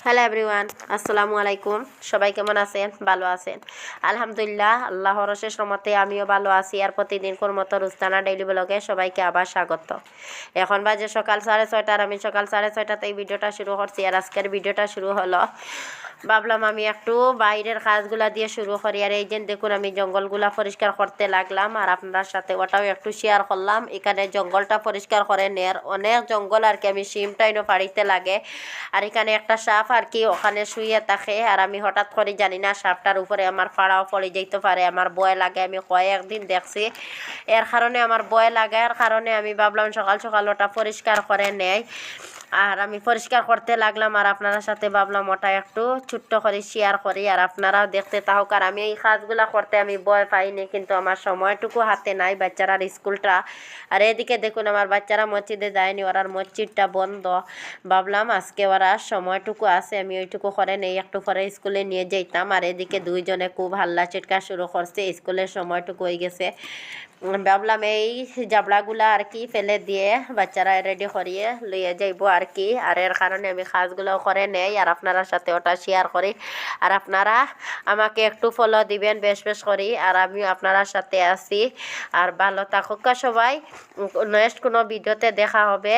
Hello everyone, আসসালামু আলাইকুম। সবাই কেমন আছেন? ভালো আছেন? আলহামদুলিল্লাহ, আল্লাহর অশেষ রহমতে আমিও ভালো আছি। আর প্রতিদিনকার মতো রুস্তানা ডেইলি ব্লগে সবাইকে আবার স্বাগত। এখন বাজে সকাল 6:30, আর আমি সকাল 6:30টাতে এই ভিডিওটা শুরু করছি। আর আজকের ভিডিওটা শুরু হলো, ভাবলাম আমি একটু বাইরের কাজগুলা দিয়ে শুরু করি। আর এই যে দেখুন, আমি জঙ্গলগুলা পরিষ্কার করতে লাগলাম, আর আপনার সাথে ওটাও একটু শেয়ার করলাম। এখানে জঙ্গলটা পরিষ্কার করে নেয়ার অনেক জঙ্গল আর কি, আমি সিমটাইনও পাড়িতে লাগে। আর এখানে একটা সাপ আর কি ওখানে শুয়ে থাকে, আর আমি হঠাৎ করে জানি না সাপটার উপরে আমার ফাড়াও পড়ে যেতে পারে। আমার ভয় লাগে, আমি কয়েকদিন দেখছি। এর কারণে আমার ভয় লাগার কারণে আমি ভাবলাম সকাল সকাল ওটা পরিষ্কার করে নেয়। আর আমি পরিষ্কার করতে লাগলাম, আর আপনারা সাথে ভাবলাম ওটা একটু ছোট্ট করে শেয়ার করি, আর আপনারাও দেখতে থাকুক। আর আমি এই কাজগুলো করতে আমি ভয় পাইনি, কিন্তু আমার সময়টুকু হাতে নাই, বাচ্চারার স্কুলটা। আর এদিকে দেখুন, আমার বাচ্চারা মসজিদে যায়নি, ওরার মসজিদটা বন্ধ। ভাবলাম আজকে ওরা সময়টুকু আছে, আমি ওইটুকু করে নেই, একটু পরে স্কুলে নিয়ে যেতাম। আর এদিকে দুইজনে খুব হাল্লা চিৎকা শুরু করছে, স্কুলের সময়টুকু হয়ে গেছে। ভাবলাম এই জাবড়াগুলা আর কি ফেলে দিয়ে বাচ্চারা রেডি করিয়ে লইয়ে যাইব আর কি। আর এর কারণে আমি কাজগুলো করে নেই, আর আপনার সাথে ওটা শেয়ার করি। আর আপনারা আমাকে একটু ফলো দিবেন বেশ বেশ করি, আর আমি আপনার সাথে আছি। আর ভালো থাকুক সবাই। নেক্সট কোনো ভিডিওতে দেখা হবে।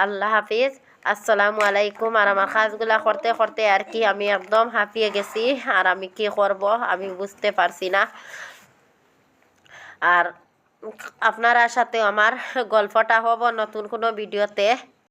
আল্লাহ হাফিজ, আসসালামু আলাইকুম। আর আমার কাজগুলা করতে করতে আর কি আমি একদম হাঁপিয়ে গেছি, আর আমি কি করব আমি বুঝতে পারছি না। আর আপনারা সাথে আমার গল্পটা হব নতুন কোনো ভিডিওতে।